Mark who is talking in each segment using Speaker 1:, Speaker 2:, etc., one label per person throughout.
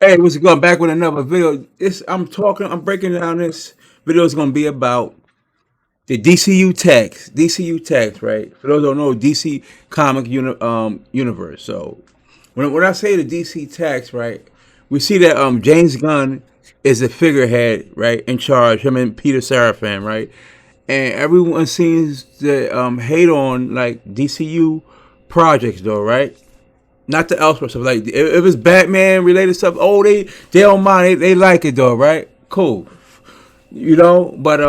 Speaker 1: Hey, what's going back with another video? I'm breaking down this video is gonna be about the DCU text. DCU text, right? For those who don't know, DC comic universe. So when I say the DC text, right, we see that James Gunn is the figurehead, right, in charge, him and Peter Seraphim, right? And everyone seems to hate on like DCU projects though, right? Not the elsewhere stuff. Like if it's Batman related stuff, oh they don't mind. They like it though, right? Cool. But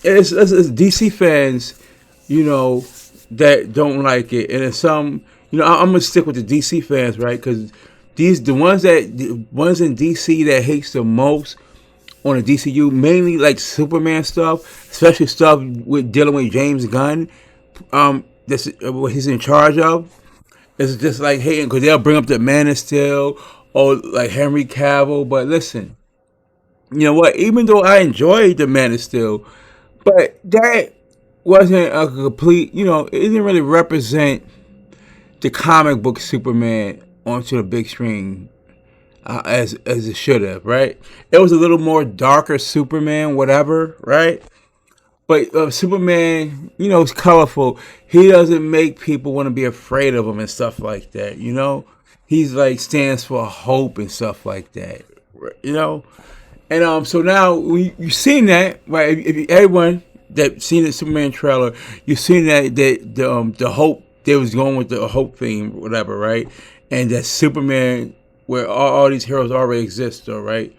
Speaker 1: it's DC fans, you know, that don't like it, and it's some. I'm gonna stick with the DC fans, right? Because the ones in DC that hates the most on the DCU, mainly like Superman stuff, especially stuff with dealing with James Gunn. That's what he's in charge of. It's just like hating because they'll bring up the Man of Steel or like Henry Cavill. But listen, you know what? Even though I enjoyed the Man of Steel, but that wasn't a complete. It didn't really represent the comic book Superman onto the big screen as it should have. Right? It was a little more darker Superman, whatever. Right? But Superman, is colorful. He doesn't make people want to be afraid of him and stuff like that. He's like stands for hope and stuff like that. You know, and so now you've seen that, right? If everyone that seen the Superman trailer, you've seen that the hope they was going with the hope theme, whatever, right? And that Superman, where all these heroes already exist, though, right?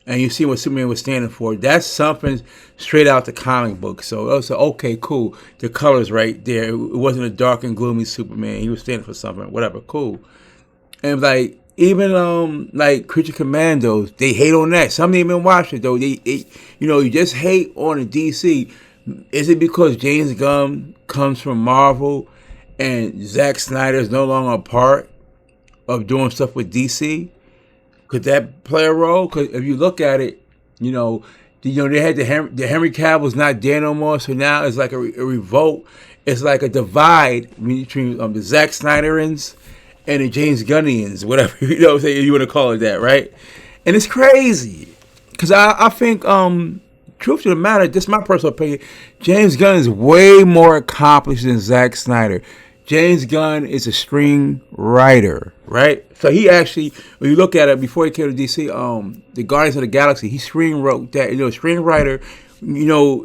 Speaker 1: And you see what Superman was standing for. That's something straight out the comic book. So I was like, okay, cool. The colors right there. It wasn't a dark and gloomy Superman. He was standing for something. Whatever, cool. And like even like Creature Commandos, they hate on that. Some didn't even watch it though. You just hate on the DC. Is it because James Gunn comes from Marvel and Zack Snyder is no longer a part of doing stuff with DC? Could that play a role? Because if you look at it, they had the Henry Cavill's not there no more, so now it's like a revolt. It's like a divide between the Zack Snyderians and the James Gunnians, whatever you want to call it that, right? And it's crazy because I think truth to the matter, this is my personal opinion. James Gunn is way more accomplished than Zack Snyder. James Gunn is a screenwriter, right? So he actually, when you look at it, before he came to DC, the Guardians of the Galaxy, he screenwrote that. Screenwriter,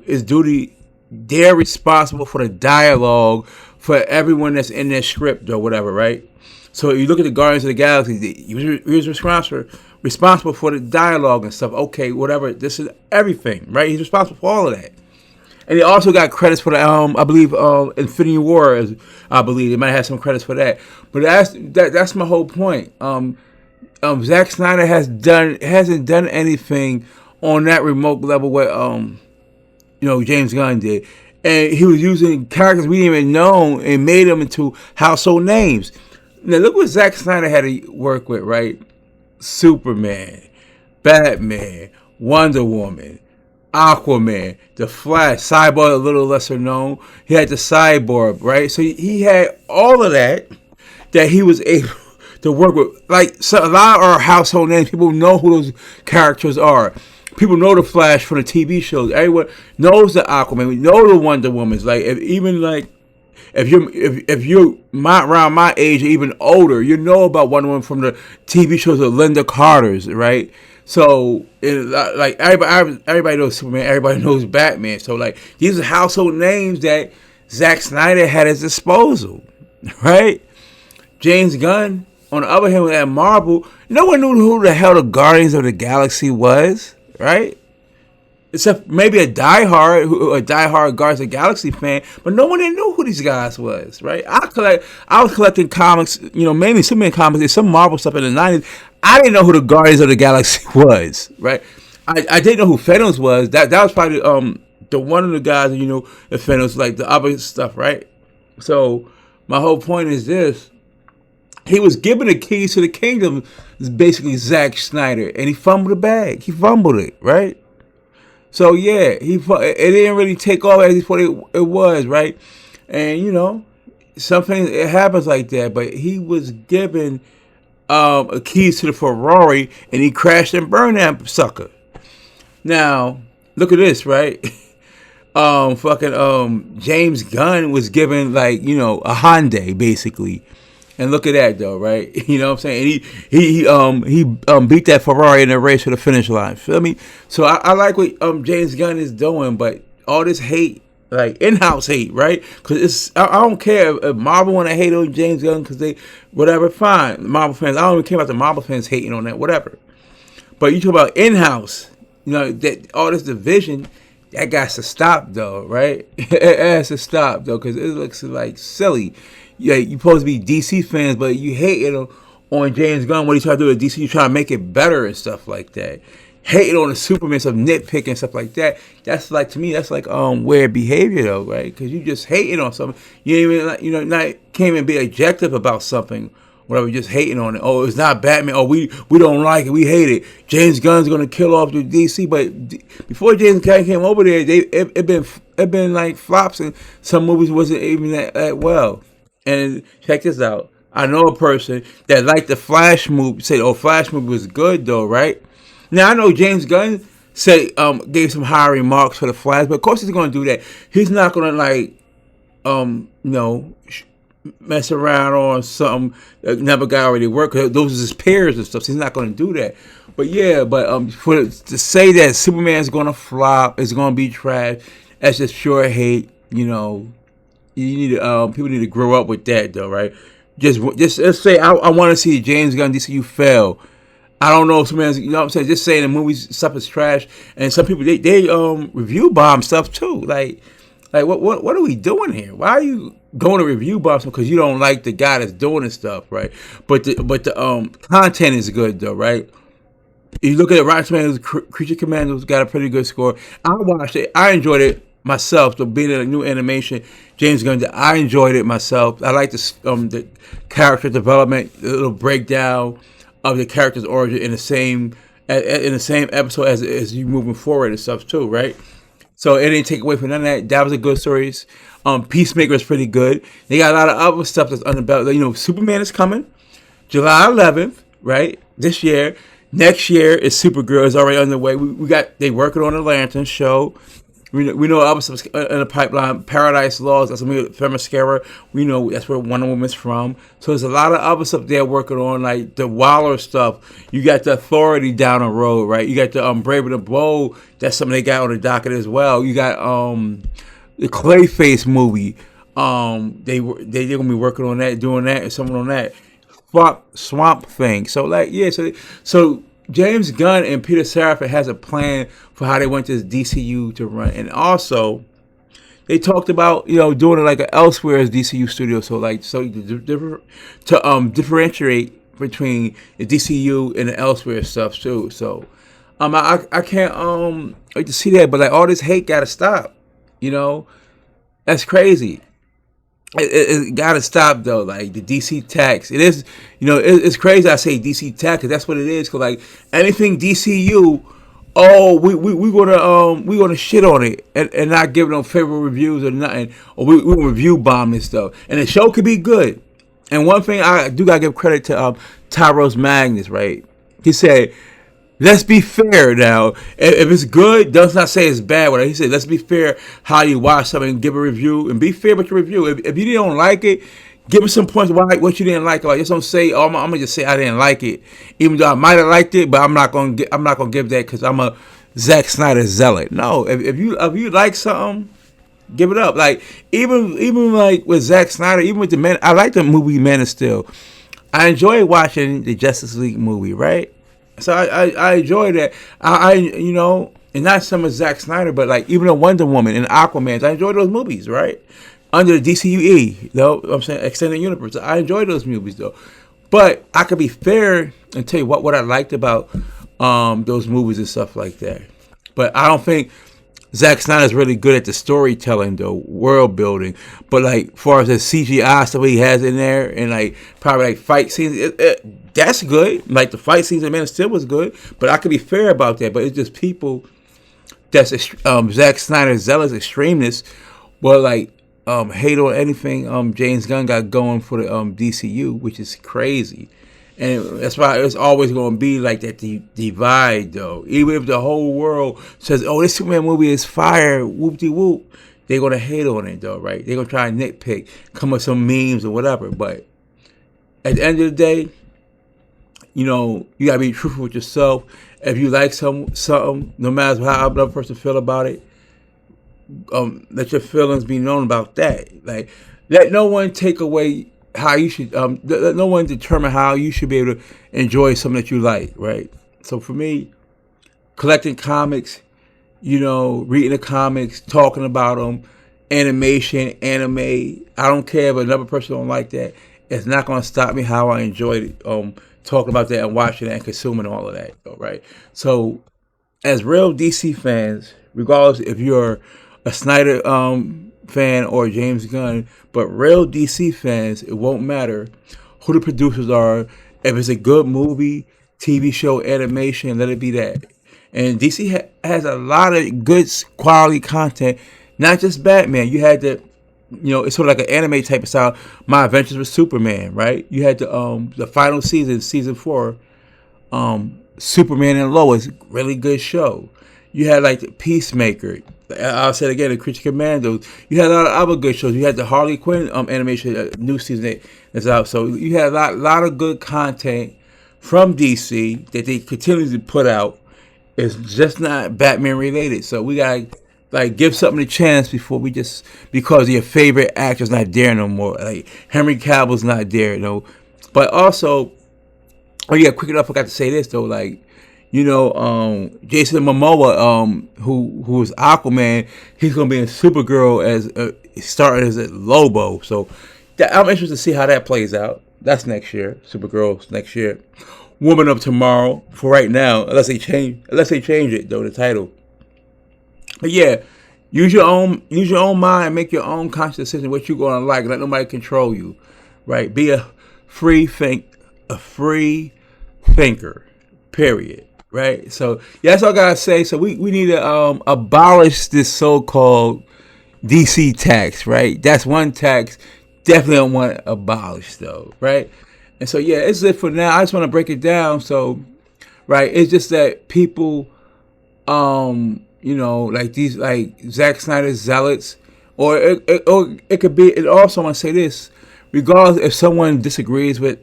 Speaker 1: is duty. They're responsible for the dialogue for everyone that's in their script or whatever, right? So if you look at the Guardians of the Galaxy, he was responsible for the dialogue and stuff. Okay, whatever. This is everything, right? He's responsible for all of that. And he also got credits for the I believe Infinity War. I believe they might have some credits for that. But that's my whole point. Zack Snyder hasn't done anything on that remote level what James Gunn did, and he was using characters we didn't even know and made them into household names. Now look what Zack Snyder had to work with, right? Superman, Batman, Wonder Woman, Aquaman, The Flash, Cyborg, a little lesser known. He had the Cyborg, right? So he had all of that he was able to work with. Like, so a lot of our household names, people know who those characters are. People know the Flash from the TV shows. Everyone knows the Aquaman. We know the Wonder Woman's. Like, if you're around my age or even older, you know about Wonder Woman from the TV shows of Linda Carter's, right? So, like everybody knows Superman, everybody knows Batman. So, like these are household names that Zack Snyder had at his disposal, right? James Gunn, on the other hand, at Marvel, no one knew who the hell the Guardians of the Galaxy was, right? Except maybe a diehard Guardians of the Galaxy fan, but no one even knew who these guys was, right? I was collecting comics, mainly Superman comics and some Marvel stuff in the '90s. I didn't know who the Guardians of the Galaxy was, right? I didn't know who Thanos was. That was probably the one of the guys that the Thanos, like the other stuff, right? So my whole point is this: he was given the keys to the kingdom, basically Zack Snyder, and he fumbled the bag. He fumbled it, right? So yeah, it didn't really take off as he thought it was, right? And something it happens like that. But he was given keys to the Ferrari, and he crashed and burned that sucker. Now, look at this, right? Fucking James Gunn was given like a Hyundai basically, and look at that though, right? You know what I'm saying? And he beat that Ferrari in the race to the finish line. Feel me? So I like what James Gunn is doing, but all this hate, like in-house hate, right? Because I don't care if Marvel want to hate on James Gunn because they whatever, fine. Marvel fans, I don't even care about the Marvel fans hating on that, whatever. But you talk about in-house, that all this division. That got to stop though, right? It has to stop though, because it looks like silly. Yeah, you supposed to be DC fans, but you hating on James Gunn. What he trying to do with DC? You trying to make it better and stuff like that. Hating on the Superman, some nitpicking and stuff like that. That's like, to me, that's like weird behavior though, right? Because you just hating on something. You ain't even can't even be objective about something. Whatever, just hating on it. Oh, it's not Batman. Oh, we don't like it. We hate it. James Gunn's gonna kill off the DC. But before James Gunn came over there, it been like flops, and some movies wasn't even that well. And check this out. I know a person that liked the Flash movie. Said, "Oh, Flash movie was good though, right?" Now I know James Gunn said gave some high remarks for the Flash, but of course he's gonna do that. He's not gonna mess around on something that never got already worked. Those are his peers and stuff. So he's not going to do that. But yeah, to say that Superman's going to flop, it's going to be trash, that's just pure hate. You need to, people need to grow up with that though, right? Just let's say I want to see James Gunn DCU fail. I don't know if Superman's, what I'm saying, just saying the movie's stuff is trash, and some people they review bomb stuff too. Like what are we doing here? Why are you going to review bomb because you don't like the guy that's doing this stuff, right? But the content is good though, right? You look at Rotten Tomatoes, Creature Commandos got a pretty good score. I watched it. I enjoyed it myself. So being in a new animation, James Gunn, I enjoyed it myself. I like the character development, the little breakdown of the character's origin in the same episode as you moving forward and stuff too, right? So it didn't take away from none of that. That was a good story. Peacemaker is pretty good. They got a lot of other stuff that's on the belt. Superman is coming July 11th, right? This year. Next year is Supergirl is already underway. They working on the Lantern show. We know other stuff in the pipeline. Paradise Lost, that's Themyscira. We know that's where Wonder Woman's from. So there's a lot of other stuff they're working on, like the Waller stuff. You got the Authority down the road, right? You got the Brave and the Bold. That's something they got on the docket as well. You got the Clayface movie. They're gonna be working on that, doing that, and something on that. Swamp Thing. So James Gunn and Peter Safran has a plan for how they want this DCU to run, and also they talked about doing it like an Elseworlds DCU studio, to differentiate between the DCU and the Elseworlds stuff too. So I can't wait to see that, but like all this hate gotta stop. That's crazy. It got to stop though. Like the DC tax, it is. It's crazy. I say DC tax because that's what it is. Because like anything DCU, we gonna shit on it and not give them favorable reviews or nothing, or we review bomb this stuff. And the show could be good. And one thing I do gotta give credit to Tyrose Magnus, right? He said, let's be fair now. If it's good, does not say it's bad. Whatever he said, let's be fair how you watch something and give a review, and be fair with your review. If you don't like it, give us some points why what you didn't like. Like just don't say, I'm gonna just say I didn't like it, even though I might have liked it, but I'm not gonna give that because I'm a Zack Snyder zealot. No, if you like something, give it up. Like even like with Zack Snyder, even with the Man, I like the movie Man of Steel. I enjoy watching the Justice League movie, right? So I enjoy that. And not some of Zack Snyder, but like even a Wonder Woman and Aquaman. I enjoy those movies, right? Under the DCUE, I'm saying extended universe. I enjoy those movies though. But I could be fair and tell you what I liked about those movies and stuff like that. But I don't think Zack Snyder's really good at the storytelling though, world building. But like, far as the CGI stuff he has in there, and like probably like fight scenes, that's good. Like the fight scenes in Man of Steel was good. But I could be fair about that. But it's just people that's Zack Snyder zealous extremists will like hate on anything James Gunn got going for the DCU, which is crazy. And that's why it's always going to be like that divide, though. Even if the whole world says, "Oh, this Superman movie is fire," whoop de whoop, they're gonna hate on it, though, right? They're gonna try and nitpick, come with some memes or whatever. But at the end of the day, you gotta be truthful with yourself. If you like something, no matter how another person feel about it, let your feelings be known about that. Like, let no one take away how you should. Let no one determine how you should be able to enjoy something that you like, right? So for me, collecting comics, reading the comics, talking about them, animation, anime. I don't care if another person don't like that. It's not going to stop me how I enjoyed it, talking about that and watching it and consuming all of that, though, right? So, as real DC fans, regardless if you're a Snyder fan or James Gunn, but real DC fans, it won't matter who the producers are. If it's a good movie, TV show, animation, let it be that. And DC has a lot of good quality content, not just Batman. You had it's sort of like an anime type of style. My Adventures with Superman, right? You had the final season 4, Superman and Lois, really good show. You had like the Peacemaker. I'll say it again, the Creature Commandos. You had a lot of other good shows. You had the Harley Quinn animation, new season that's out. So you had a lot of good content from DC that they continue to put out. It's just not Batman related. So we gotta give something a chance before we just, because your favorite actor's not there no more. Like Henry Cavill's not there, But also, oh yeah, quick enough, I forgot to say this though. Jason Momoa, who is Aquaman, he's gonna be in Supergirl as starting as a Lobo. So I'm interested to see how that plays out. That's next year. Supergirl's next year. Woman of Tomorrow for right now, unless they change it though, the title. But yeah, use your own mind, make your own conscious decision what you're gonna like. Let nobody control you, right? Be a free thinker. Period. Right. So yeah, that's all I gotta say. So we need to abolish this so-called DC tax, right? That's one tax definitely don't want to abolish though, right? And so yeah, it's it for now. I just want to break it down. So right, it's just that people like these, like Zack Snyder's zealots, or it could be. And also, I want to say this: regardless if someone disagrees with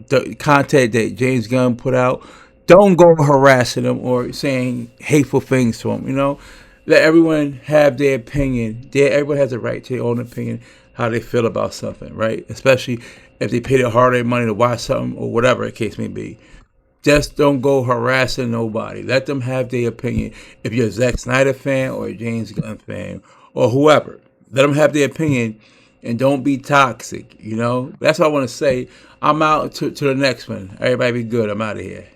Speaker 1: the content that James Gunn put out, don't go harassing them or saying hateful things to them. Let everyone have their opinion. Everyone has a right to their own opinion, how they feel about something, right? Especially if they pay their hard-earned money to watch something or whatever the case may be. Just don't go harassing nobody. Let them have their opinion. If you're a Zack Snyder fan or a James Gunn fan or whoever, let them have their opinion and don't be toxic. That's what I want to say. I'm out to the next one. Everybody be good. I'm out of here.